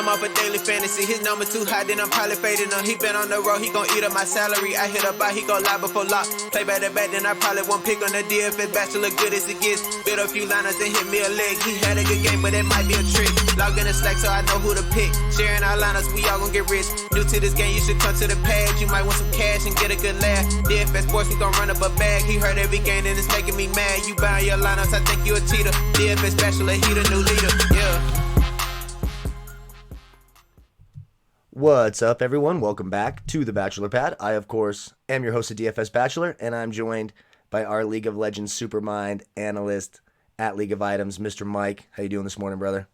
I'm off a daily fantasy. His number too high, then I'm probably fading him. He been on the road, he gon' eat up my salary. I hit up by, he gon' lie before lock. Play back to back, then I probably won't pick on the DFS bachelor. Good as it gets. Build a few liners, then hit me a leg. He had a good game, but it might be a trick. Log in the Slack so I know who to pick. Sharing our liners, we all gon' get rich. New to this game, you should come to the pad. You might want some cash and get a good laugh. DFS sports, we gon' run up a bag. He heard every game, and it's making me mad. You buying your lineups, I think you a cheater. DFS bachelor, he the new leader. Yeah. What's up, everyone? Welcome back to the Bachelor Pad. I, of course, am your host of DFS Bachelor, and I'm joined by our League of Legends Supermind analyst at League of Items, Mr. Mike. How you doing this morning, brother?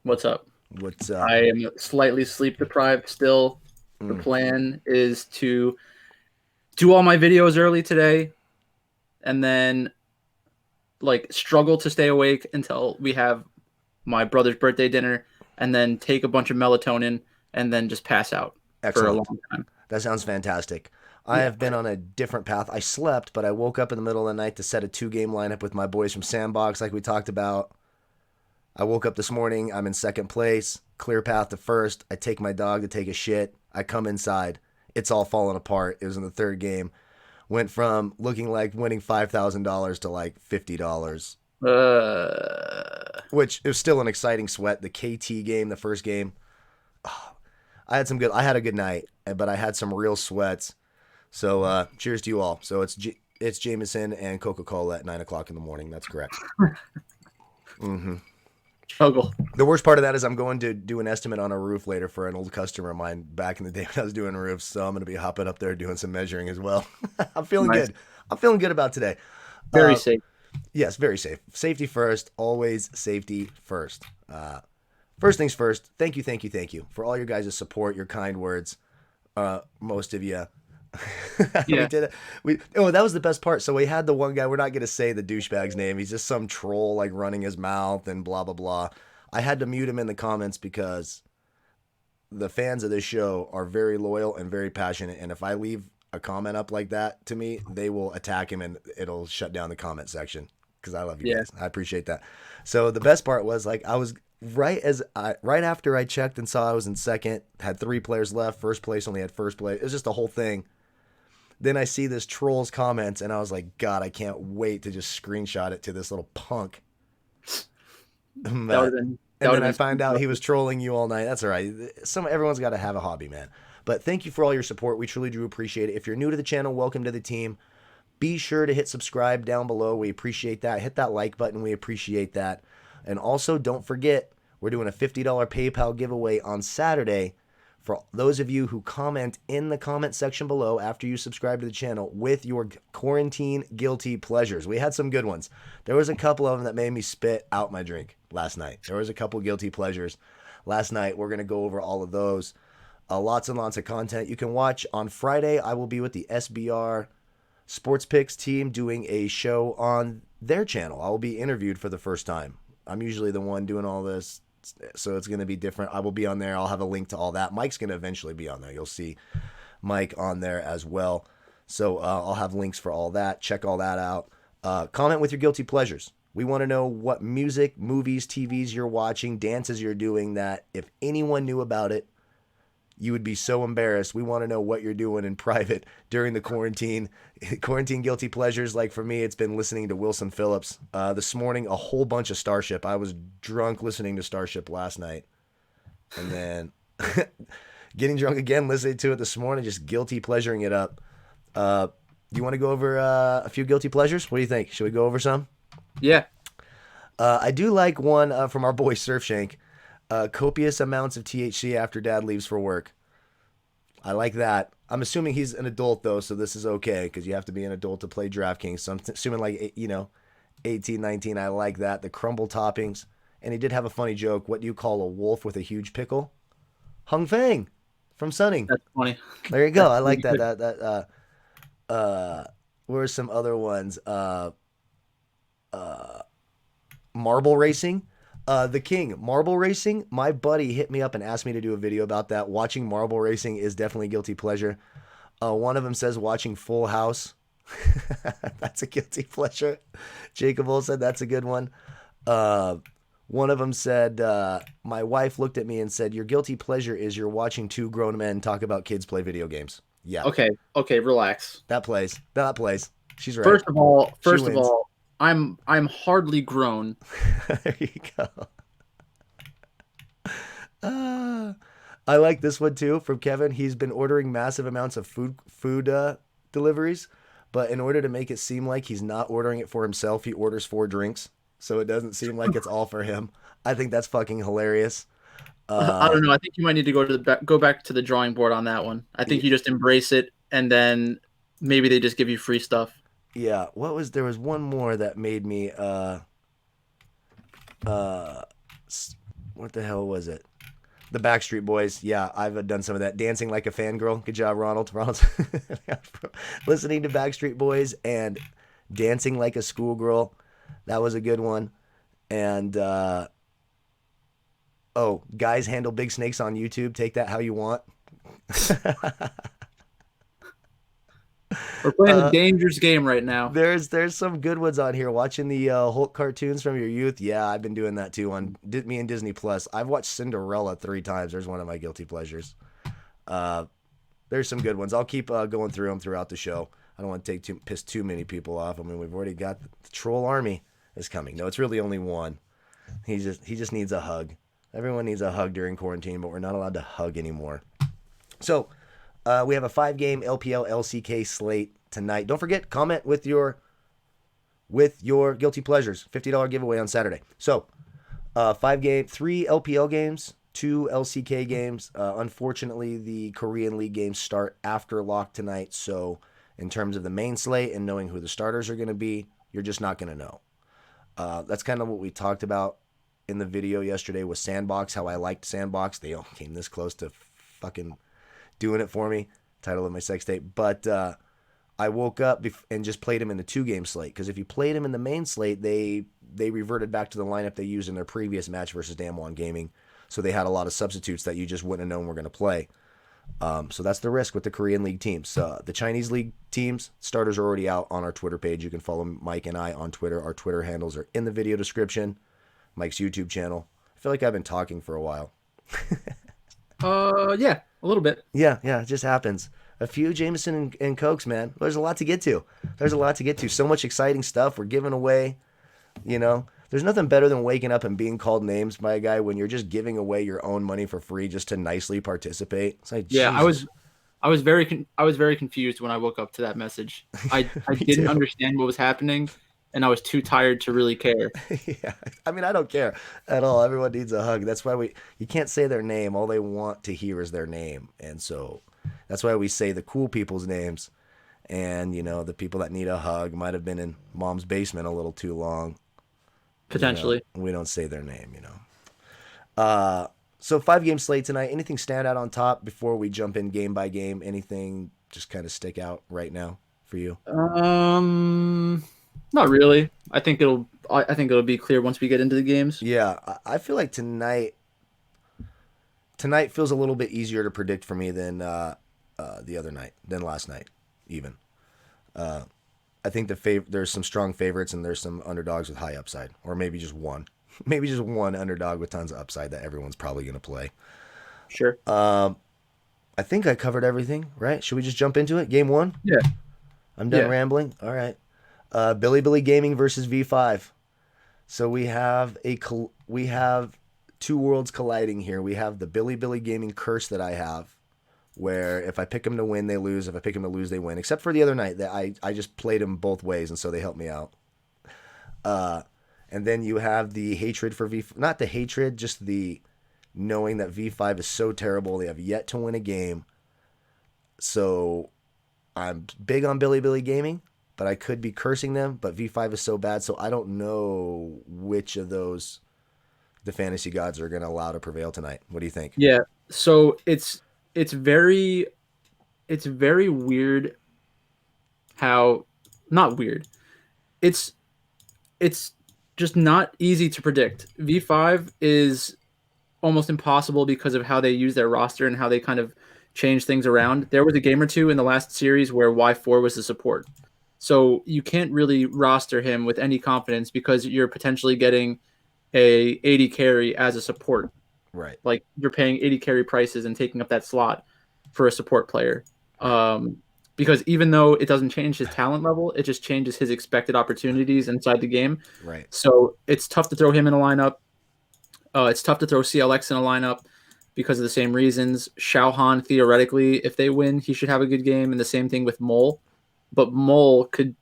What's up? What's up? I am slightly sleep deprived still. The plan is to do all my videos early today and then struggle to stay awake until we have my brother's birthday dinner and then take a bunch of melatonin and then just pass out. Excellent. For a long time. That sounds fantastic. I have been on a different path. I slept, but I woke up in the middle of the night to set a 2-game lineup with my boys from Sandbox like we talked about. I woke up this morning. I'm in second place. Clear path to first. I take my dog to take a shit. I come inside. It's all falling apart. It was in the third game. Went from looking like winning $5,000 to like $50. Which is still an exciting sweat. The KT game, the first game. Oh, I had a good night, but I had some real sweats. So cheers to you all. So it's Jameson and Coca-Cola at 9 o'clock in the morning. That's correct. Struggle. The worst part of that is I'm going to do an estimate on a roof later for an old customer of mine back in the day when I was doing roofs. So I'm going to be hopping up there doing some measuring as well. I'm feeling good. I'm feeling good about today. Very safe. Yes, very safe. Safety first. Always safety first. First things first, thank you for all your guys' support, your kind words. Most of you. Yeah. We did it. That was the best part. So we had the one guy, we're not going to say the douchebag's name. He's just some troll like running his mouth and blah, blah, blah. I had to mute him in the comments because the fans of this show are very loyal and very passionate. And if I leave a comment up like that to me, they will attack him and it'll shut down the comment section because I love you guys. I appreciate that. So the best part was I was right after I checked and saw I was in second, had 3 players left, first place only had first place. It was just a whole thing. Then I see this troll's comments and I was like, God, I can't wait to just screenshot it to this little punk. And then I find out he was trolling you all night. That's all right. Everyone's got to have a hobby, man. But thank you for all your support. We truly do appreciate it. If you're new to the channel, welcome to the team. Be sure to hit subscribe down below. We appreciate that. Hit that like button. We appreciate that. And also, don't forget, we're doing a $50 PayPal giveaway on Saturday for those of you who comment in the comment section below after you subscribe to the channel with your quarantine guilty pleasures. We had some good ones. There was a couple of them that made me spit out my drink last night. There was a couple guilty pleasures last night. We're going to go over all of those. Lots and lots of content you can watch. On Friday, I will be with the SBR Sports Picks team doing a show on their channel. I will be interviewed for the first time. I'm usually the one doing all this, so it's going to be different. I will be on there. I'll have a link to all that. Mike's going to eventually be on there. You'll see Mike on there as well. So I'll have links for all that. Check all that out. Comment with your guilty pleasures. We want to know what music, movies, TVs you're watching, dances you're doing that if anyone knew about it, you would be so embarrassed. We want to know what you're doing in private during the quarantine. Quarantine guilty pleasures. Like for me, it's been listening to Wilson Phillips. This morning, a whole bunch of Starship. I was drunk listening to Starship last night. And then getting drunk again, listening to it this morning, just guilty pleasuring it up. You want to go over a few guilty pleasures? What do you think? Should we go over some? Yeah. I do like one from our boy Surfshank. Copious amounts of THC after dad leaves for work. I like that. I'm assuming he's an adult though, so this is okay because you have to be an adult to play Draftkings. So I'm assuming 18, 19. I like that. The crumble toppings. And he did have a funny joke. What do you call a wolf with a huge pickle? Hung Fang from Sunning. That's funny. There you go. I like that. Where are some other ones? Marble racing. The King, marble racing. My buddy hit me up and asked me to do a video about that. Watching marble racing is definitely a guilty pleasure. One of them says watching Full House. That's a guilty pleasure. Jacob said that's a good one. One of them said, "My wife looked at me and said, your guilty pleasure is you're watching two grown men talk about kids play video games." Yeah, Okay, relax. that plays. That plays. She's right. First of all, She wins. I'm hardly grown. There you go. Uh, I like this one too from Kevin. He's been ordering massive amounts of food deliveries, but in order to make it seem like he's not ordering it for himself, he orders 4 drinks, so it doesn't seem like it's all for him. I think that's fucking hilarious. I don't know. I think you might need to go back to the drawing board on that one. I think you just embrace it, and then maybe they just give you free stuff. Yeah. There was one more that made me what the hell was it? The Backstreet Boys. Yeah, I've done some of that. Dancing like a fangirl. Good job, Ronald. Ronald's listening to Backstreet Boys and dancing like a schoolgirl. That was a good one. And guys handle big snakes on YouTube. Take that how you want. We're playing a dangerous game right now. There's some good ones on here. Watching the Hulk cartoons from your youth. Yeah, I've been doing that too on me and Disney Plus. I've watched Cinderella 3 times. There's one of my guilty pleasures. There's some good ones. I'll keep going through them throughout the show. I don't want to piss too many people off. I mean, we've already got the troll army is coming. No, it's really only one. He just needs a hug. Everyone needs a hug during quarantine, but we're not allowed to hug anymore. So we have a 5-game LPL LCK slate tonight. Don't forget, comment with your guilty pleasures. $50 giveaway on Saturday. So 3 LPL games, 2 LCK games. Unfortunately, the Korean League games start after lock tonight. So in terms of the main slate and knowing who the starters are going to be, you're just not going to know. That's kind of what we talked about in the video yesterday with Sandbox, how I liked Sandbox. They all came this close to fucking doing it for me. Title of my sex tape. But I woke up and just played him in the 2-game slate. Because if you played him in the main slate, they reverted back to the lineup they used in their previous match versus Damwon Gaming. So they had a lot of substitutes that you just wouldn't have known were going to play. So that's the risk with the Korean League teams. The Chinese League teams, starters are already out on our Twitter page. You can follow Mike and I on Twitter. Our Twitter handles are in the video description. Mike's YouTube channel. I feel like I've been talking for a while. Yeah, a little bit. Yeah, it just happens. A few Jameson and Cokes, man. There's a lot to get to. So much exciting stuff we're giving away. There's nothing better than waking up and being called names by a guy when you're just giving away your own money for free just to nicely participate. It's like, yeah, Jesus. I was very confused when I woke up to that message. I didn't understand what was happening, and I was too tired to really care. Yeah, I mean, I don't care at all. Everyone needs a hug. That's why you can't say their name. All they want to hear is their name, and so that's why we say the cool people's names. And the people that need a hug might have been in mom's basement a little too long. Potentially. We don't say their name. So 5-game slate tonight. Anything stand out on top before we jump in game by game? Anything just kind of stick out right now for you? Not really. I think it'll be clear once we get into the games. Yeah, I feel like tonight feels a little bit easier to predict for me than the other night, than last night, even. I think there's some strong favorites and there's some underdogs with high upside, or maybe just one underdog with tons of upside that everyone's probably going to play. Sure. I think I covered everything, right? Should we just jump into it? Game 1? Yeah. I'm done rambling. All right. Billy Gaming versus V5. So we have two worlds colliding here. We have the Billy Gaming curse that I have, where if I pick them to win, they lose. If I pick them to lose, they win. Except for the other night that I just played them both ways, and so they helped me out. And then you have the hatred for not the hatred, just the knowing that V5 is so terrible. They have yet to win a game. So I'm big on Billy Gaming, but I could be cursing them. But V5 is so bad, so I don't know which of those the fantasy gods are going to allow to prevail tonight. What do you think? Yeah. So it's very weird how, not weird. It's just not easy to predict. V5 is almost impossible because of how they use their roster and how they kind of change things around. There was a game or two in the last series where Y4 was the support. So you can't really roster him with any confidence because you're potentially getting a 80 carry as a support. Right. Like you're paying 80 carry prices and taking up that slot for a support player. Because even though it doesn't change his talent level, it just changes his expected opportunities inside the game. Right. So it's tough to throw him in a lineup. It's tough to throw CLX in a lineup because of the same reasons. Xiaohan, theoretically, if they win, he should have a good game. And the same thing with Mole. But Mole could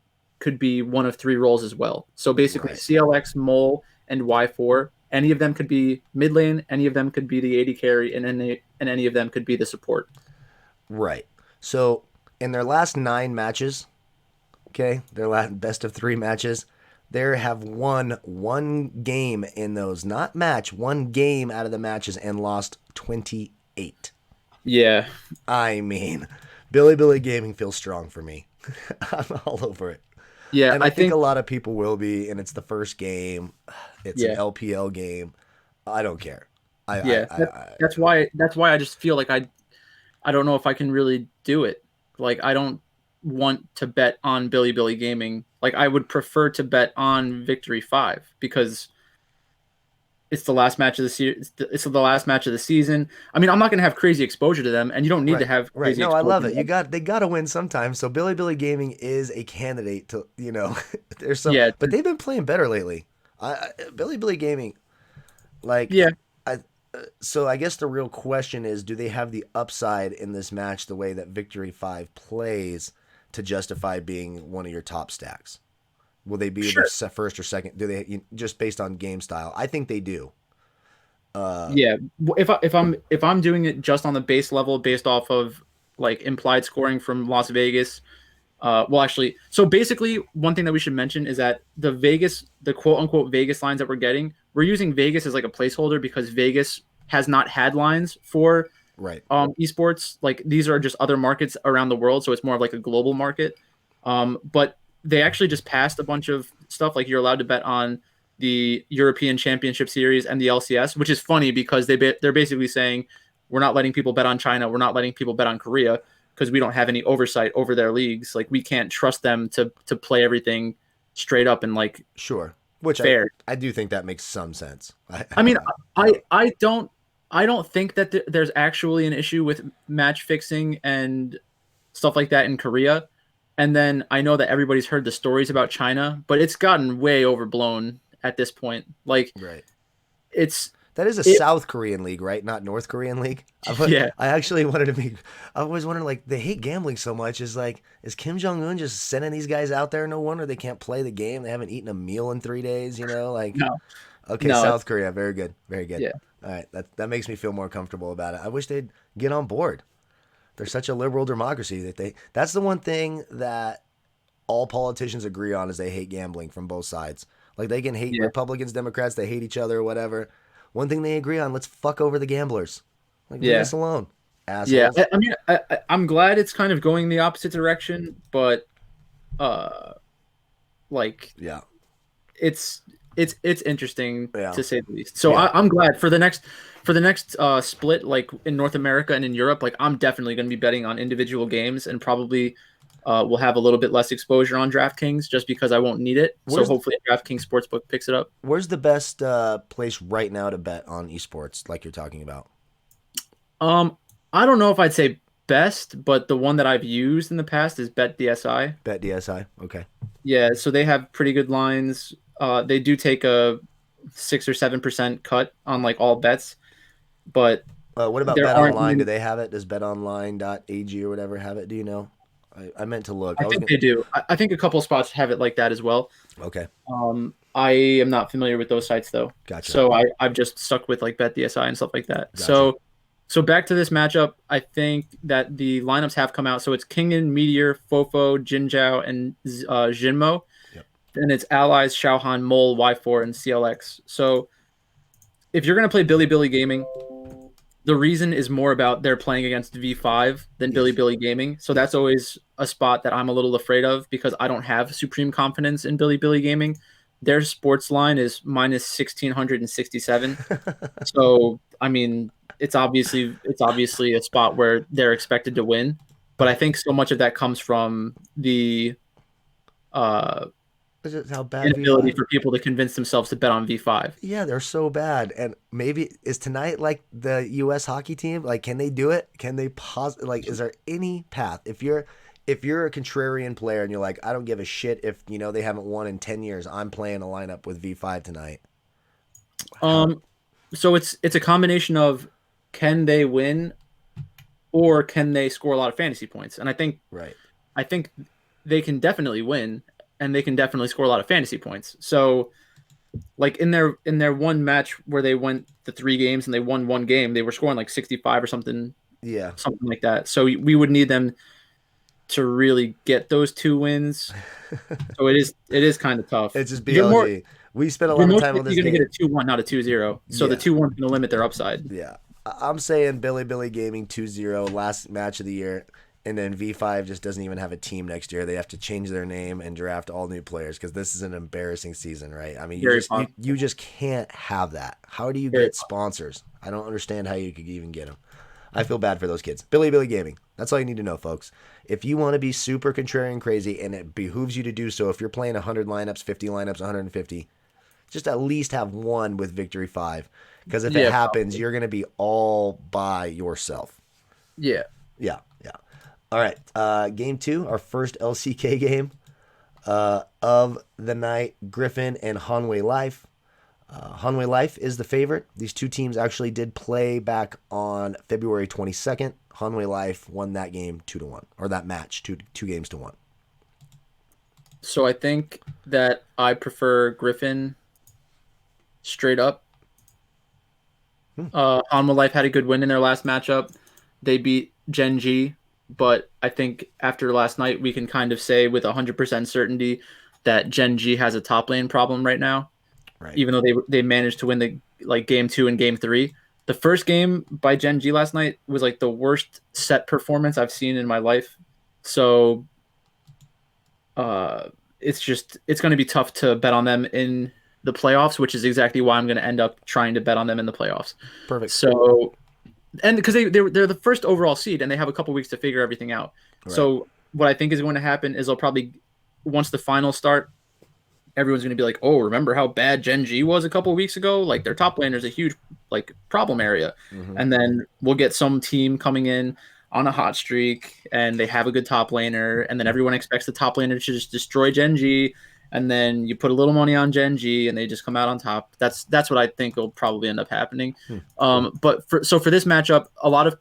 be one of 3 roles as well. So basically, Right. CLX, Mole, and Y4. Any of them could be mid lane. Any of them could be the 80 carry, and any of them could be the support. Right. So in their last 9 matches, okay, their last best of 3 matches, they have won 1 game in those, not match, 1 game out of the matches and lost 28. Yeah. I mean, Billy Gaming feels strong for me. I'm all over it. Yeah, And I think a lot of people will be, and it's the first game. It's an LPL game. I don't care. That's why I just feel like I don't know if I can really do it. Like I don't want to bet on Billy Gaming. Like I would prefer to bet on Victory 5 because it's the last match of the last match of the season. I mean, I'm not going to have crazy exposure to them, and you don't need to have right. crazy No, I exposure love to it. them. They got to win sometimes. So Billy Gaming is a candidate to, there's some, Yeah, but they've been playing better lately. Billy Gaming, like, yeah, I, so I guess the real question is, do they have the upside in this match the way that Victory 5 plays to justify being one of your top stacks? Will they be sure. the first or second? Do they, just based on game style? I think they do. Yeah, if I'm doing it just on the base level based off of like implied scoring from Las Vegas. Well, actually, so basically, one thing that we should mention is that the quote unquote Vegas lines that we're using Vegas as like a placeholder because Vegas has not had lines for Right. esports. Like these are just other markets around the world, so it's more of like a global market. But they actually just passed a bunch of stuff. Like you're allowed to bet on the European Championship Series and the LCS, which is funny because they're basically saying we're not letting people bet on China, we're not letting people bet on Korea because we don't have any oversight over their leagues. Like we can't trust them to play everything straight up and like Sure. Which fair. I do think that makes some sense. I mean, I don't think that there's actually an issue with match fixing and stuff like that in Korea. And then I know that everybody's heard the stories about China, but it's gotten way overblown at this point. Like right. it's That is a South Korean league, right? Not North Korean league. Yeah. I actually wanted to be. I always wondered, like, they hate gambling so much. Is Kim Jong Un just sending these guys out there? No wonder they can't play the game. They haven't eaten a meal in 3 days. Like. No. Okay, No, South Korea, very good, very good. Yeah. All right, that makes me feel more comfortable about it. I wish they'd get on board. They're such a liberal democracy that that's the one thing that all politicians agree on is they hate gambling from both sides. Like they can hate Republicans, Democrats, they hate each other or whatever. One thing they agree on, let's fuck over the gamblers. Like leave us alone, assholes. Yeah, I mean, I'm glad it's kind of going the opposite direction, but like yeah, it's interesting to say the least. So Yeah. I'm glad for the next split, like in North America and in Europe. Like I'm definitely going to be betting on individual games and probably we'll have a little bit less exposure on DraftKings just because I won't need it. So hopefully DraftKings Sportsbook picks it up. Where's the best place right now to bet on esports, like you're talking about? I don't know if I'd say best, but the one that I've used in the past is BetDSI. BetDSI, okay. Yeah, so they have pretty good lines. They do take a 6 or 7% cut on like all bets, but what about there Bet aren't Online? many- Do they have it? Does betonline.ag or whatever have it? Do you know? I meant to look. I think they do. I think a couple spots have it like that as well. Okay. I am not familiar with those sites though. Gotcha. So I've just stuck with like BetDSI and stuff like that. Gotcha. So back to this matchup, I think that the lineups have come out. So it's Kingen, Meteor, Fofo, Jinzhao, and Jinmo. Yep. And it's allies, Xiaohan, Mole, Y4, and CLX. So if you're going to play Billy Gaming, the reason is more about they're playing against V5 than Billy Gaming. So that's always a spot that I'm a little afraid of because I don't have supreme confidence in Billy Gaming. Their sports line is minus 1,667. So, I mean, it's obviously a spot where they're expected to win. But I think so much of that comes from the That's just how bad inability V5. for people to convince themselves to bet on V5. Yeah, they're so bad. And maybe is tonight like the U.S. hockey team? Like, can they do it? Can they like? Is there any path? If you're a contrarian player and you're like, I don't give a shit if they haven't won in 10 years. I'm playing a lineup with V5 tonight. How? So it's a combination of can they win or can they score a lot of fantasy points? And Right. I think they can definitely win and they can definitely score a lot of fantasy points. So like in their one match where they went the 3 games and they won one game, they were scoring like 65 or Yeah. something like that. So we would need them to really get those 2 wins. So it is kind of tough. It's just BLG. We spent a You're lot of most time on likely this going to get game. a 2-1, not a 2-0. So the Yeah. 2-1 is going to limit their upside. Yeah. I'm saying Billy Gaming 2-0 last match of the year, and then V5 just doesn't even have a team next year. They have to change their name and draft all new players because this is an embarrassing season, right? I mean, Very possible. you just can't have that. How do you Very get sponsors? I don't understand how you could even get them. I feel bad for those kids. Billy Gaming. That's all you need to know, folks. If you want to be super contrarian crazy, and it behooves you to do so, if you're playing 100 lineups, 50 lineups, 150, just at least have one with Victory 5. Because if it Yeah, happens, probably. you're going to be all by yourself. Yeah. Yeah. All right. Game 2, our first LCK game of the night, Griffin and Hanwei Life. Hanwei Life is the favorite. These two teams actually did play back on February 22nd. Hanwei Life won that game 2-1, or that match 2 games to 1. So I think that I prefer Griffin straight up. Hanwha Life had a good win in their last matchup. They beat Gen G, but I think after last night, we can kind of say with 100% certainty that Gen G has a top lane problem right now. Right. Even though they managed to win the game 2 and game 3. The first game by Gen G last night was like the worst set performance I've seen in my life. So it's going to be tough to bet on them in the playoffs, which is exactly why I'm going to end up trying to bet on them in the playoffs. Perfect. So, and because they're the first overall seed and they have a couple weeks to figure everything out. Right. So what I think is going to happen is they'll probably, once the finals start, everyone's going to be like, oh, remember how bad Gen G was a couple of weeks ago? Like their top laner is a huge like problem area. Mm-hmm. And then we'll get some team coming in on a hot streak and they have a good top laner. And then everyone expects the top laner to just destroy Gen G. And then you put a little money on Gen G and they just come out on top. That's what I think will probably end up happening. But for this matchup, a lot of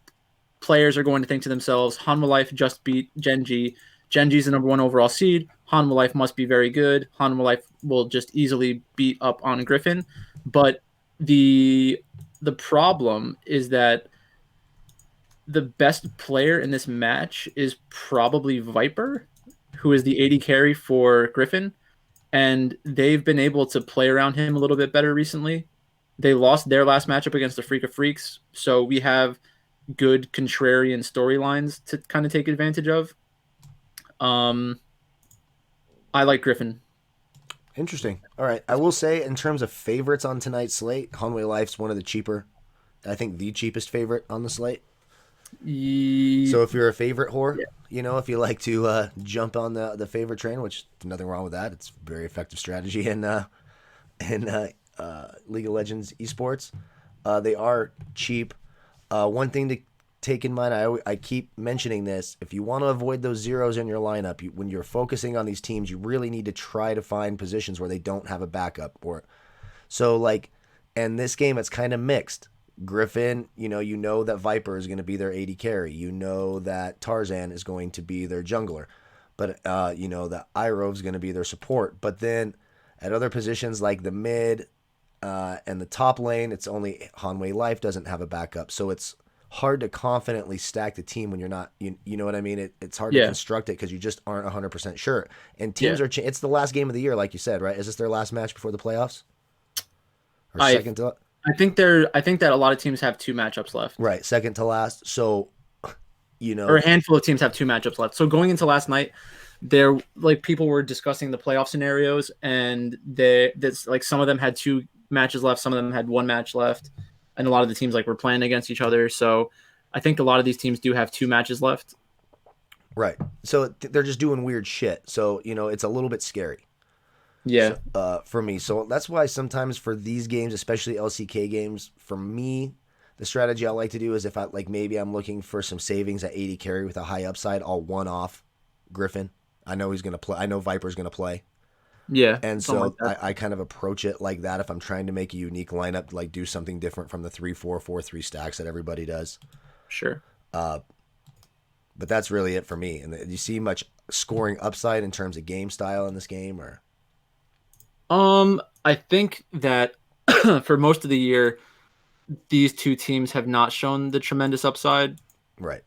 players are going to think to themselves, Hanwha Life just beat Gen G. Gen G is the number 1 overall seed. Hanwha Life must be very good. Hanwha Life will just easily beat up on Griffin. But the problem is that the best player in this match is probably Viper, who is the AD carry for Griffin. And they've been able to play around him a little bit better recently. They lost their last matchup against the Freak of Freaks. So we have good contrarian storylines to kind of take advantage of. I like Griffin. Interesting. All right. I will say, in terms of favorites on tonight's slate, Hanwei Life's one of the cheaper, I think the cheapest favorite on the slate. So if you're a favorite whore, if you like to jump on the favorite train, which there's nothing wrong with that. It's a very effective strategy in League of Legends esports. They are cheap. One thing to take in mind, I keep mentioning this, if you want to avoid those zeros in your lineup, when you're focusing on these teams, you really need to try to find positions where they don't have a backup. And this game, it's kind of mixed. Griffin, you know that Viper is going to be their AD carry. You know that Tarzan is going to be their jungler. But, that Irove's going to be their support. But then at other positions like the mid and the top lane, it's only Hanwei Life doesn't have a backup. So it's hard to confidently stack the team when you're not, you know what I mean? It's hard to construct it because you just aren't 100% sure. And teams are, it's the last game of the year, like you said, right? Is this their last match before the playoffs? Or second to I think that a lot of teams have 2 matchups left. Right, second to last. So, or a handful of teams have 2 matchups left. So going into last night, there people were discussing the playoff scenarios, and some of them had 2 matches left, some of them had 1 match left, and a lot of the teams were playing against each other. So I think a lot of these teams do have 2 matches left. Right. So they're just doing weird shit. So it's a little bit scary. Yeah. For me. So that's why sometimes for these games, especially LCK games, for me, the strategy I like to do is if I like maybe I'm looking for some savings at 80 carry with a high upside, I'll one off Griffin. I know he's gonna play. I know Viper's gonna play, Yeah. and Something like so that. I kind of approach it like that. If I'm trying to make a unique lineup, like do something different from the 3-4-4-3 stacks that everybody does. Sure. But that's really it for me. And do you see much scoring upside in terms of game style in this game, or I think that for most of the year, these two teams have not shown the tremendous upside. right?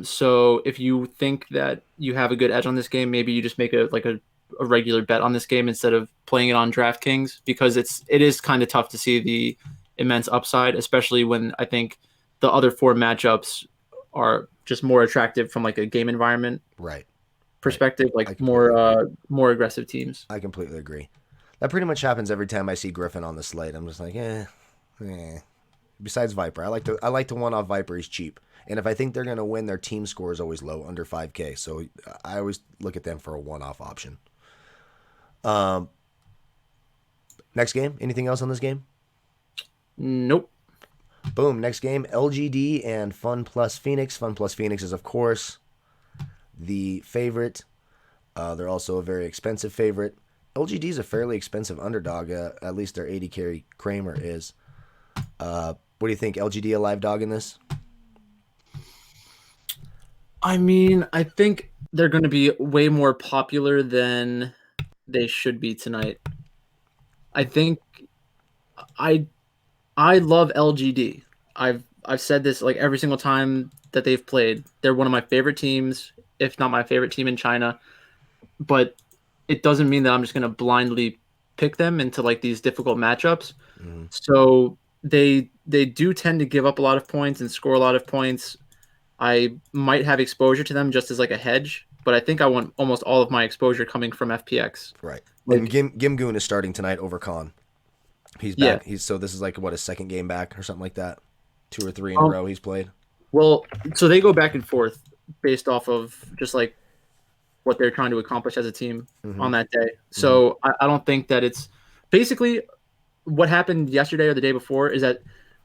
So if you think that you have a good edge on this game, maybe you just make a regular bet on this game instead of playing it on DraftKings because it is kind of tough to see the immense upside, especially when I think the other four matchups are just more attractive from like a game environment Right. Right. perspective, like I completely agree. more aggressive teams. I completely agree. That pretty much happens every time I see Griffin on the slate. I'm just like, eh. Besides Viper, I like to one off Viper. He's cheap, and if I think they're gonna win, their team score is always low, under 5K. So I always look at them for a one off option. Um, Next game. Anything else on this game? Nope. Boom. Next game. LGD and Fun Plus Phoenix. Fun Plus Phoenix is of course the favorite. They're also a very expensive favorite. LGD is a fairly expensive underdog. At least their 80 carry Kramer is. What do you think? LGD a live dog in this? I mean, I think they're going to be way more popular than they should be tonight. I think I I love LGD. I've said this like every single time that they've played. They're one of my favorite teams, if not my favorite team in China. But it doesn't mean that I'm just going to blindly pick them into like these difficult matchups. Mm, So they do tend to give up a lot of points and score a lot of points. I might have exposure to them just as like a hedge, but I think I want almost all of my exposure coming from FPX. right. And Like, Gimgoon is starting tonight over Khan. He's yeah. back. So this is like what, his second game back or something like that. 2 or 3 in a Um, row he's played. well, so they go back and forth based off of just like what they're trying to accomplish as a team Mm-hmm. on that day. Mm-hmm. So I don't think that it's basically what happened yesterday or the day before is that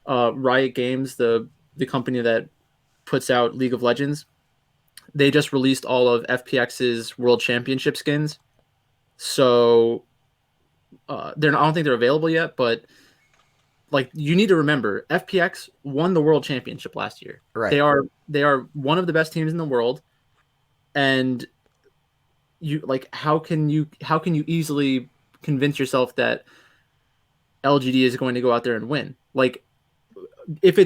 Riot Games, the company that puts out League of Legends, they just released all of FPX's World Championship skins. So they're not, I don't think they're available yet, but like you need to remember, FPX won the World Championship last year. Right. They are one of the best teams in the world, and you like how can you easily convince yourself that LGD is going to go out there and win? Like if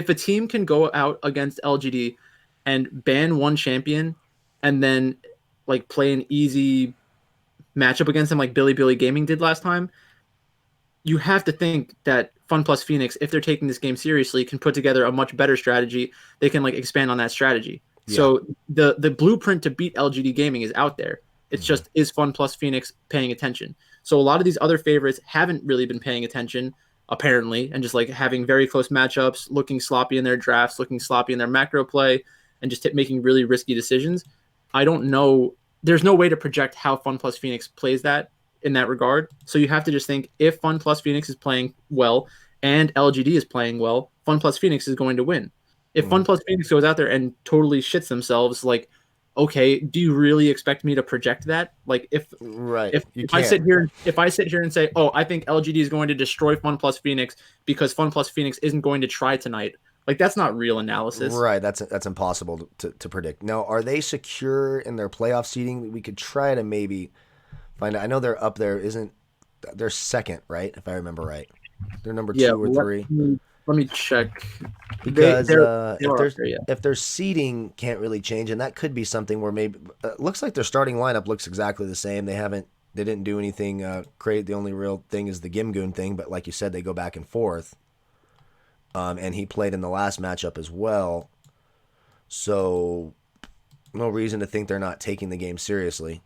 a team can go out against LGD and ban one champion and then like play an easy matchup against them like Billy Gaming did last time, you have to think that Fun Plus Phoenix, if they're taking this game seriously, can put together a much better strategy. They can like expand on that strategy. Yeah. So the blueprint to beat LGD Gaming is out there. It's Mm-hmm. just is Fun Plus Phoenix paying attention? So a lot of these other favorites haven't really been paying attention apparently, and just like having very close matchups, looking sloppy in their drafts, looking sloppy in their macro play, and just making really risky decisions. I don't know. There's no way to project how Fun Plus Phoenix plays that in that regard. So you have to just think if Fun Plus Phoenix is playing well and LGD is playing well, Fun Plus Phoenix is going to win. If Mm-hmm. Fun Plus Phoenix goes out there and totally shits themselves, like, okay, do you really expect me to project that? Like, Right. You I can't. if I sit here and say, oh, I think LGD is going to destroy Fun Plus Phoenix because Fun Plus Phoenix isn't going to try tonight, like that's not real analysis. Right. That's impossible to predict. Now, are they secure in their playoff seeding? We could try to maybe find out. I know they're up there. Isn't they're second, right? If I remember right, they're number Yeah, 2 or 3. let me check. Because They are up there, yeah. if their seeding can't really change, and that could be something where maybe looks like their starting lineup looks exactly the same. They didn't do anything great. The only real thing is the Gimgoon thing, but like you said, they go back and forth. And he played in the last matchup as well, so no reason to think they're not taking the game seriously.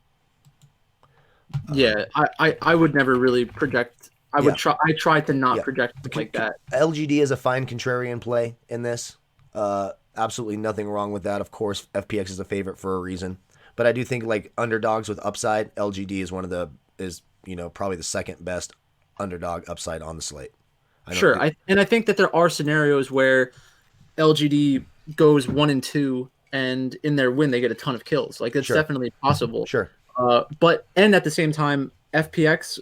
Yeah, I would never really project. Yeah. I try to not Yeah. project like that. LGD is a fine contrarian play in this. Absolutely nothing wrong with that. Of course, FPX is a favorite for a reason. But I do think like underdogs with upside, LGD is one of the is probably the second best underdog upside on the slate. Sure. I think that there are scenarios where LGD goes 1-2, and in their win they get a ton of kills. Like it's Sure. definitely possible. Sure. But at the same time, FPX,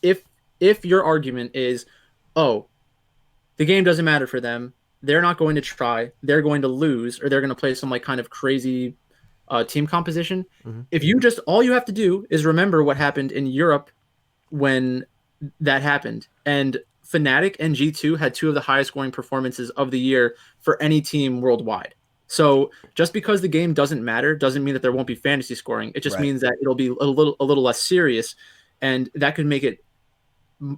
if your argument is, oh, the game doesn't matter for them, they're not going to try, they're going to lose, or they're going to play some like kind of crazy team composition. If you just all you have to do is remember what happened in Europe when that happened, and Fnatic and G2 had two of the highest scoring performances of the year for any team worldwide. So just because the game doesn't matter doesn't mean that there won't be fantasy scoring. It just means that it'll be a little less serious, and that could make it.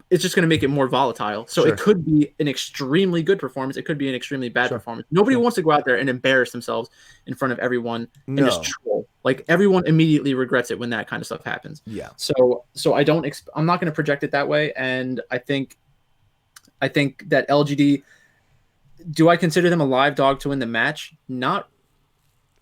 It's just going to make it more volatile. So it could be an extremely good performance. It could be an extremely bad performance. Nobody wants to go out there and embarrass themselves in front of everyone and just troll. Like everyone immediately regrets it when that kind of stuff happens. Yeah. So I'm not going to project it that way. And I think that LGD, do I consider them a live dog to win the match? Not.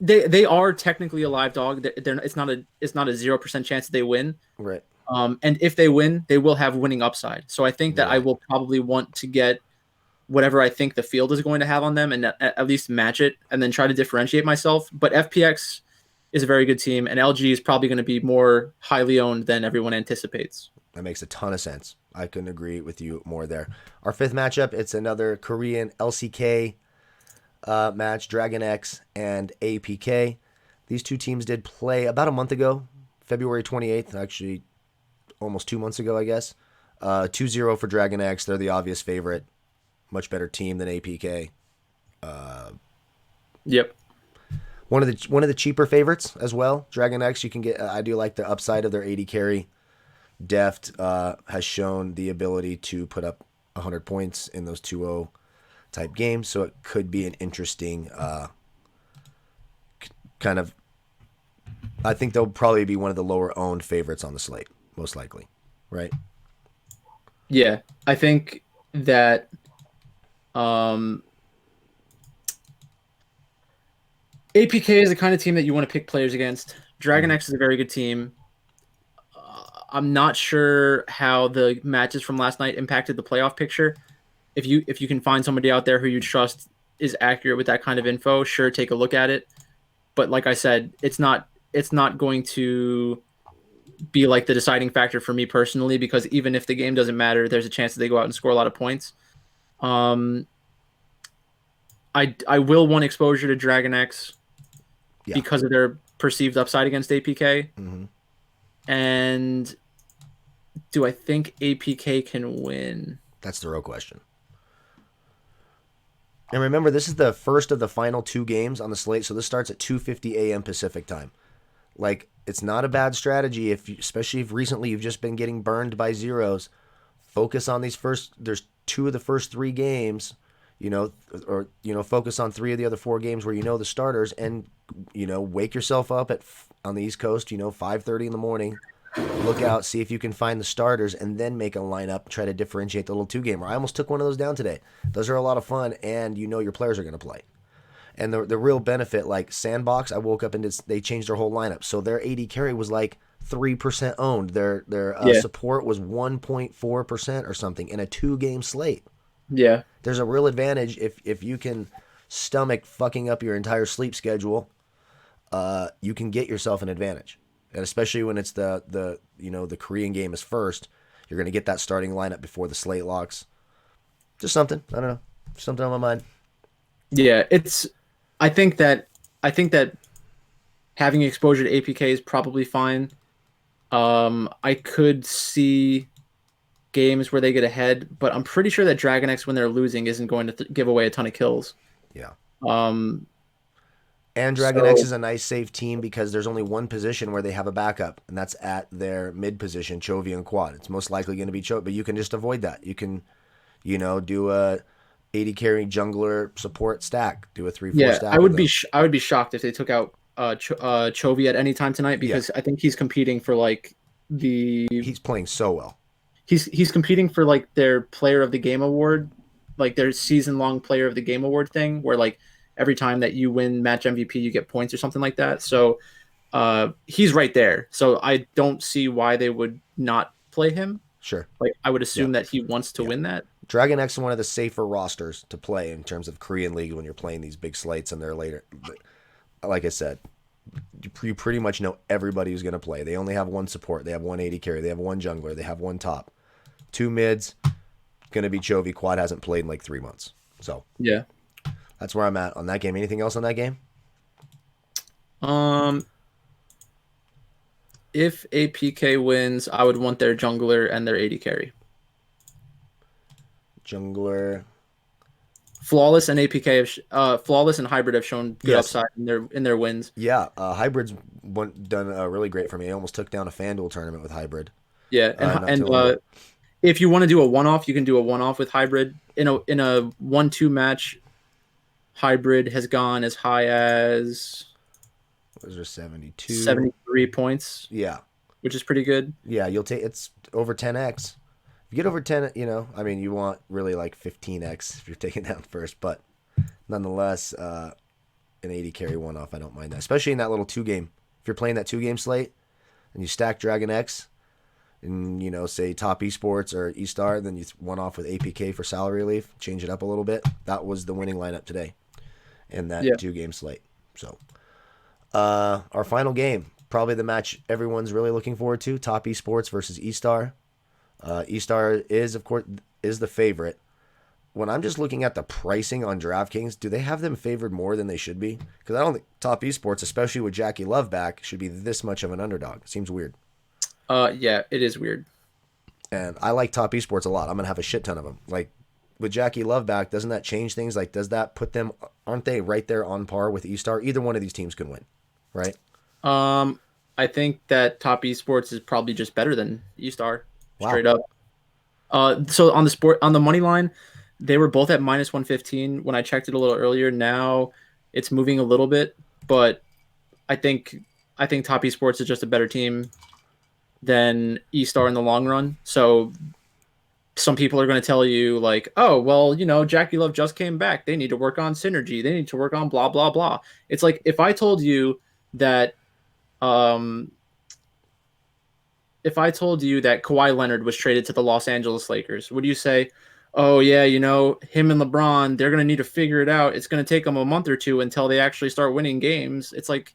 They are technically a live dog. It's not a 0% chance that they win. Right. And if they win, they will have winning upside. So I think that I will probably want to get whatever I think the field is going to have on them and at least match it and then try to differentiate myself. But FPX is a very good team, and LG is probably going to be more highly owned than everyone anticipates. That makes a ton of sense. I couldn't agree with you more there. Our fifth matchup, it's another Korean LCK match, Dragon X and APK. These two teams did play about a month ago, February 28th, actually almost 2 months ago, I guess. 2-0 for Dragon X. They're the obvious favorite. Much better team than APK. Yep. One of the cheaper favorites as well. Dragon X, you can get. I do like the upside of their 80 carry. Deft has shown the ability to put up 100 points in those 2-0 type games, so it could be an interesting kind of. I think they'll probably be one of the lower owned favorites on the slate, most likely, right? Yeah, I think that APK is the kind of team that you want to pick players against. Dragon X is a very good team. I'm not sure how the matches from last night impacted the playoff picture. If you can find somebody out there who you trust is accurate with that kind of info, sure, take a look at it. But like I said, it's not going to be like the deciding factor for me personally, because even if the game doesn't matter, there's a chance that they go out and score a lot of points. I will want exposure to Dragon X because of their perceived upside against APK. Mm-hmm. And do I think APK can win? That's the real question. And remember, this is the first of the final two games on the slate, so this starts at 2:50 a.m. Pacific time. Like, it's not a bad strategy, especially if recently you've just been getting burned by zeros. Focus on there's two of the first three games, focus on three of the other four games where you know the starters, and, wake yourself up on the East Coast, 5:30 in the morning. Look out, see if you can find the starters, and then make a lineup, try to differentiate the little two-gamer. I almost took one of those down today. Those are a lot of fun, and your players are going to play. And the real benefit, like Sandbox, I woke up and they changed their whole lineup. So their 80 carry was like 3% owned. Their support was 1.4% or something in a 2-game slate. Yeah. There's a real advantage if you can stomach fucking up your entire sleep schedule. You can get yourself an advantage. And especially when it's the Korean game is first, you're going to get that starting lineup before the slate locks. Just something. I don't know. Something on my mind. Yeah, I think that having exposure to APK is probably fine. I could see games where they get ahead, but I'm pretty sure that Dragon X, when they're losing, isn't going to give away a ton of kills. Yeah. And Dragon X is a nice safe team because there's only one position where they have a backup, and that's at their mid position, Chovy and Quad. It's most likely going to be Chovy, but you can just avoid that. You can, do a 80 carry jungler support stack, do a 3-4 stack. I would be shocked if they took out Chovy at any time tonight, because I think he's competing for he's playing so well. He's competing for their player of the game award, their season long player of the game award thing, where every time that you win match MVP, you get points or something like that. So he's right there. So I don't see why they would not play him. Sure. Like I would assume Yeah. that he wants to Yeah. win that. Dragon X is one of the safer rosters to play in terms of Korean League when you're playing these big slates and they're later. Like I said, you pretty much know everybody who's going to play. They only have one support. They have one AD carry. They have one jungler. They have one top. Two mids. Going to be Chovy. Quad hasn't played in like 3 months. So Yeah. that's where I'm at on that game. Anything else on that game? If APK wins, I would want their jungler and their AD carry. Jungler. Flawless and APK, Flawless and Hybrid have shown good Yes. upside in their wins. Yeah, Hybrid's done really great for me. I almost took down a FanDuel tournament with Hybrid. Yeah, Not too long ago. if you want to do a one-off, you can do a one-off with Hybrid. In a 1-2 match, Hybrid has gone as high as Those are 72. 73 points, Yeah. which is pretty good. Yeah, it's over 10x. If you get over 10, I mean, you want really like 15x if you're taking down first, but nonetheless, an 80 carry one off, I don't mind that. Especially in that little 2-game. If you're playing that 2-game slate and you stack Dragon X and, say top esports or E-Star, then you one off with APK for salary relief, change it up a little bit. That was the winning lineup today in that 2-game slate. So, our final game, probably the match everyone's really looking forward to, top esports versus E-Star. E-Star is, of course, the favorite. When I'm just looking at the pricing on Draftkings, do they have them favored more than they should be? Because I don't think top esports, especially with Jackie Love back, should be this much of an underdog. It seems weird. Yeah, it is weird. And I like top esports a lot. I'm going to have a shit ton of them. Like, with Jackie Love back, doesn't that change things? Like, does that put them, aren't they right there on par with E-Star? Either one of these teams can win, right? I think that top esports is probably just better than E-Star. Wow. Straight up. So on the money line, they were both at -115 when I checked it a little earlier. Now it's moving a little bit, but I think Top Esports is just a better team than E-Star in the long run. So some people are going to tell you like, oh, well, Jackie Love just came back. They need to work on synergy. They need to work on blah, blah, blah. It's like if I told you that Kawhi Leonard was traded to the Los Angeles Lakers, would you say, oh, yeah, him and LeBron, they're going to need to figure it out. It's going to take them a month or two until they actually start winning games. It's like,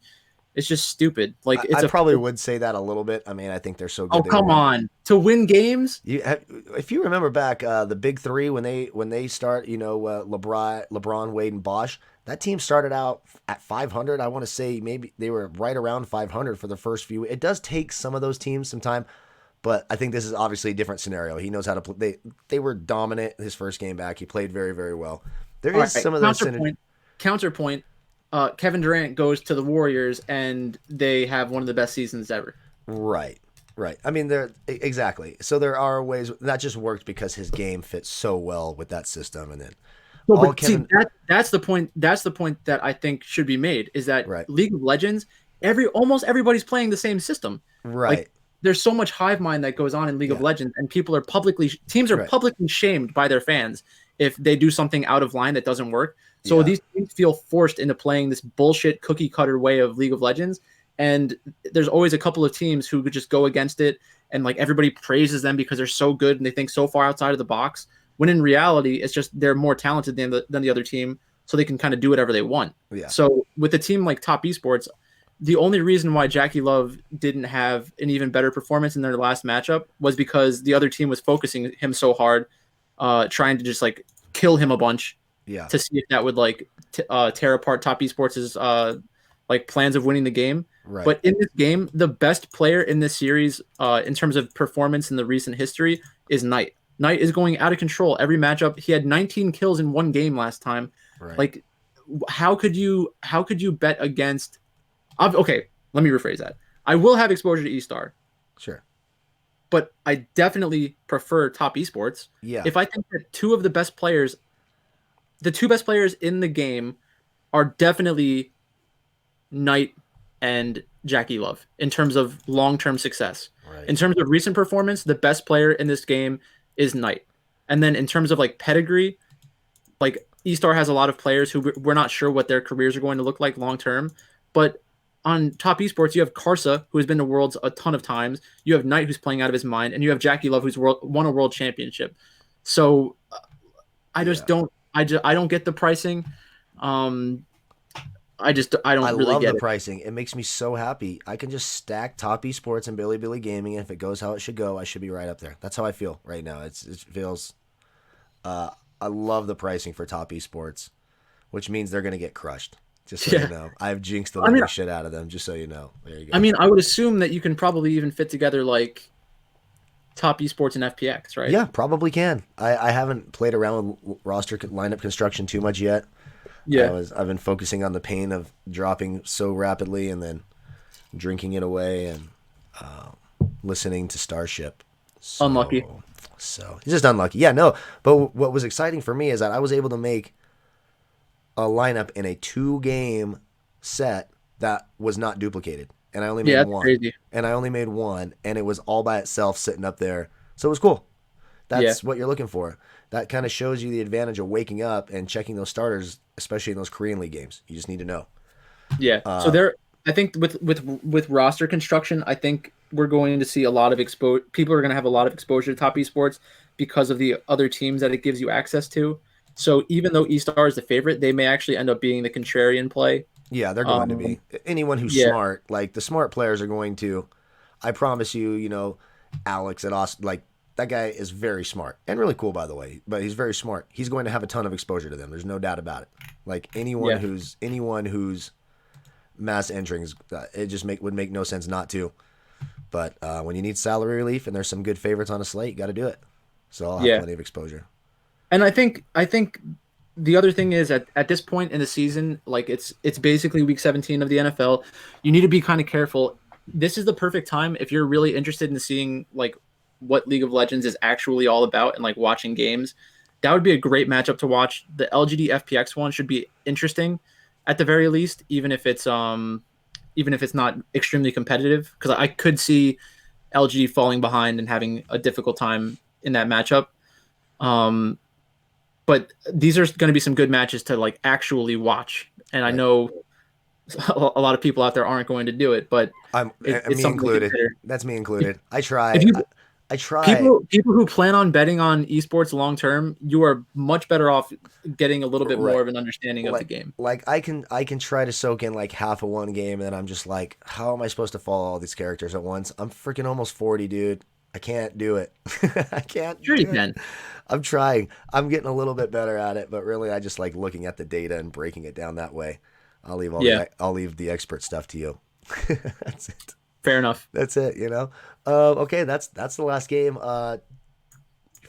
it's just stupid. Like I probably would say that a little bit. I mean, I think they're so good. Oh, come on. To win games? If you remember back, the big three, when they start, LeBron, Wade, and Bosh, that team started out at 500. I want to say maybe they were right around 500 for the first few. It does take some of those teams some time, but I think this is obviously a different scenario. He knows how to play. They were dominant his first game back. He played very, very well. There is some of those counterpoint. Kevin Durant goes to the Warriors and they have one of the best seasons ever. Right. I mean, exactly. So there are ways that just worked because his game fits so well with that system, and then. No, but that's the point. That's the point that I think should be made is that League of Legends, almost everybody's playing the same system. Right. Like, there's so much hive mind that goes on in League of Legends, and teams are publicly shamed by their fans if they do something out of line that doesn't work. So these teams feel forced into playing this bullshit cookie cutter way of League of Legends, and there's always a couple of teams who could just go against it, and like everybody praises them because they're so good and they think so far outside of the box. When in reality, it's just they're more talented than the other team, so they can kind of do whatever they want. Yeah. So with a team like Top Esports, the only reason why Jackie Love didn't have an even better performance in their last matchup was because the other team was focusing him so hard, trying to just like kill him a bunch, to see if that would like tear apart Top Esports' like plans of winning the game. Right. But in this game, the best player in this series, in terms of performance in the recent history, is Knight. Knight is going out of control every matchup. He had 19 kills in one game last time. Right. Like, how could you bet against? Okay, let me rephrase that. I will have exposure to E-Star. Sure. But I definitely prefer Top Esports. Yeah. If I think that the two best players in the game are definitely Knight and Jackie Love in terms of long-term success. Right. In terms of recent performance, the best player in this game is Knight. And then in terms of like pedigree, like E-Star has a lot of players who we're not sure what their careers are going to look like long-term, but on top esports, you have Karsa, who has been to Worlds a ton of times. You have Knight, who's playing out of his mind, and you have Jackie Love, who's won a world championship. So I just don't. I don't get the pricing. I don't really love get the it. pricing. It makes me so happy. I can just stack top esports and Billy Gaming, and if it goes how it should go, I should be right up there. That's how I feel right now. It feels. I love the pricing for top esports, which means they're gonna get crushed. Just so you know, I've jinxed the living shit out of them. Just so you know, there you go. I mean, I would assume that you can probably even fit together like top esports and FPX, right? Yeah, probably can. I haven't played around with roster lineup construction too much yet. Yeah. I've been focusing on the pain of dropping so rapidly and then drinking it away and listening to Starship. So, Unlucky. So he's just unlucky. Yeah, no. But what was exciting for me is that I was able to make a lineup in a 2-game set that was not duplicated, and I only made one. Crazy. And I only made one, and it was all by itself sitting up there. So it was cool. That's what you're looking for. That kind of shows you the advantage of waking up and checking those starters, especially in those Korean League games. You just need to know. Yeah. So I think with roster construction, I think we're going to see a lot of people are going to have a lot of exposure to top esports because of the other teams that it gives you access to. So even though eStar is the favorite, they may actually end up being the contrarian play. Yeah, they're going to be. Anyone who's smart, like the smart players are going to, I promise you, Alex at Austin, like that guy is very smart and really cool, by the way, but he's very smart. He's going to have a ton of exposure to them. There's no doubt about it. Like anyone who's mass entering, it just would make no sense not to. But when you need salary relief and there's some good favorites on a slate, you got to do it. So I'll have plenty of exposure. And I think the other thing is at this point in the season, like it's basically week 17 of the NFL. You need to be kind of careful. This is the perfect time if you're really interested in seeing like what League of Legends is actually all about and like watching games. That would be a great matchup to watch. The LGD FPX one should be interesting at the very least, even if it's not extremely competitive, because I could see LG falling behind and having a difficult time in that matchup. But these are going to be some good matches to like actually watch. And I know a lot of people out there aren't going to do it, but it's me included. That's me included. I try. I try. People who plan on betting on esports long term, you are much better off getting a little bit more of an understanding of the game. Like I can try to soak in like half of one game, and then I'm just like, how am I supposed to follow all these characters at once? I'm freaking almost 40, dude. I can't do it. I can't. Sure, you can. I'm trying. I'm getting a little bit better at it, but really, I just like looking at the data and breaking it down that way. I'll leave the expert stuff to you. That's it. Fair enough. That's it. Okay, that's the last game. Top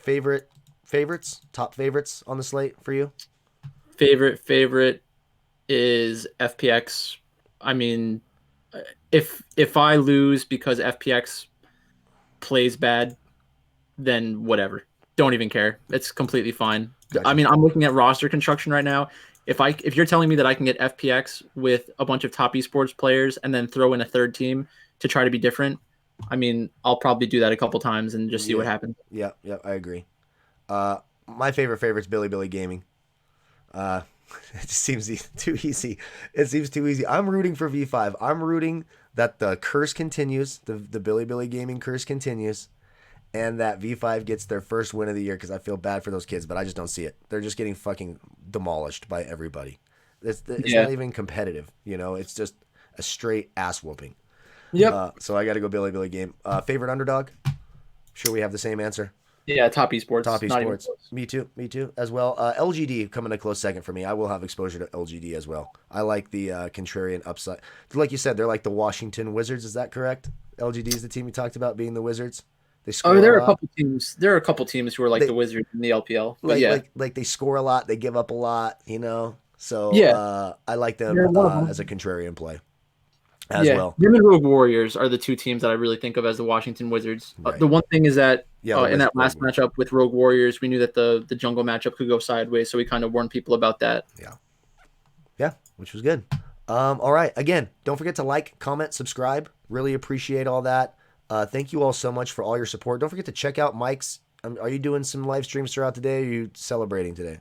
favorites on the slate for you? Favorite is FPX. I mean, if I lose because FPX plays bad, then whatever. Don't even care. It's completely fine. Gotcha. I mean, I'm looking at roster construction right now. If you're telling me that I can get FPX with a bunch of top esports players and then throw in a third team to try to be different, I mean, I'll probably do that a couple times and just see what happens. Yeah, I agree. My favorite's Billy Gaming. It just seems too easy. It seems too easy. I'm rooting for V5. I'm rooting that the curse continues, the Billy Gaming curse continues, and that V5 gets their first win of the year, because I feel bad for those kids, but I just don't see it. They're just getting fucking demolished by everybody. It's not even competitive, It's just a straight ass whooping. Yep. So I got to go Billy Game. Favorite underdog? Sure, we have the same answer. Yeah, top esports. Top esports. Me too, as well. LGD coming a close second for me. I will have exposure to LGD as well. I like the contrarian upside. Like you said, they're like the Washington Wizards. Is that correct? LGD is the team you talked about being the Wizards. They score. There are a couple teams. There are a couple teams who are like the Wizards in the LPL. But like they score a lot. They give up a lot. So I like them as a contrarian play. As well. Them and Rogue Warriors are the two teams that I really think of as the Washington Wizards. Right. The one thing is that in that last matchup with Rogue Warriors, we knew that the jungle matchup could go sideways, so we kind of warned people about that. Yeah, which was good. All right. Again, don't forget to like, comment, subscribe. Really appreciate all that. Thank you all so much for all your support. Don't forget to check out Mike's. Are you doing some live streams throughout the day? Or are you celebrating today?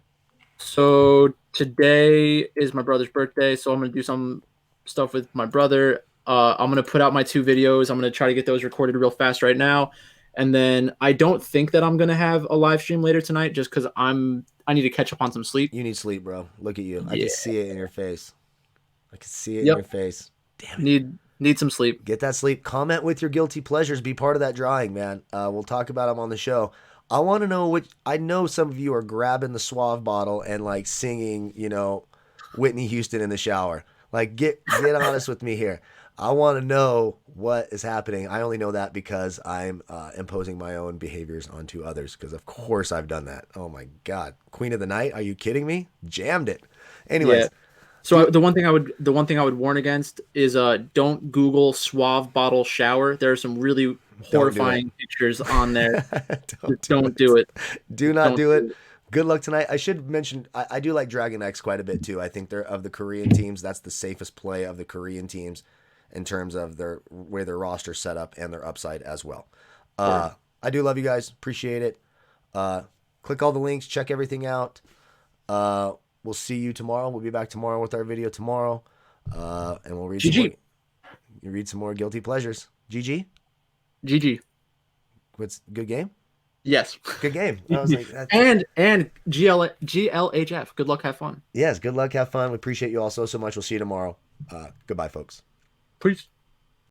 So today is my brother's birthday, so I'm going to do some stuff with my brother. I'm gonna put out my 2 videos. I'm gonna try to get those recorded real fast right now, and then I don't think that I'm gonna have a live stream later tonight, just because I need to catch up on some sleep. You need sleep, bro. Look at you. I Yeah. can see it in your face. I can see it in Yep. your face. Damn it. Need some sleep. Get that sleep. Comment with your guilty pleasures. Be part of that drawing, man. We'll talk about them on the show. I want to know which. I know some of you are grabbing the Suave bottle and like singing, you know, Whitney Houston in the shower. Like, get honest with me here. I want to know what is happening. I only know that because I'm imposing my own behaviors onto others. Because of course I've done that. Oh my God, Queen of the Night? Are you kidding me? Jammed it. Anyways. Yeah. So the one thing I would warn against is don't Google Suave bottle shower. There are some really horrifying pictures on there. Don't do it. Do not do it. Good luck tonight. I should mention I do like Dragon X quite a bit too. I think they're of the Korean teams. That's the safest play of the Korean teams in terms of their way their roster set up and their upside as well. I do love you guys. Appreciate it. Click all the links. Check everything out. We'll see you tomorrow. We'll be back tomorrow with our video tomorrow. And we'll read some more, you read some more guilty pleasures. GG? GG. What's good game? Yes. Good game. I was like, and GLHF. Good luck, have fun. Yes, good luck, have fun. We appreciate you all so much. We'll see you tomorrow. Goodbye, folks. Peace.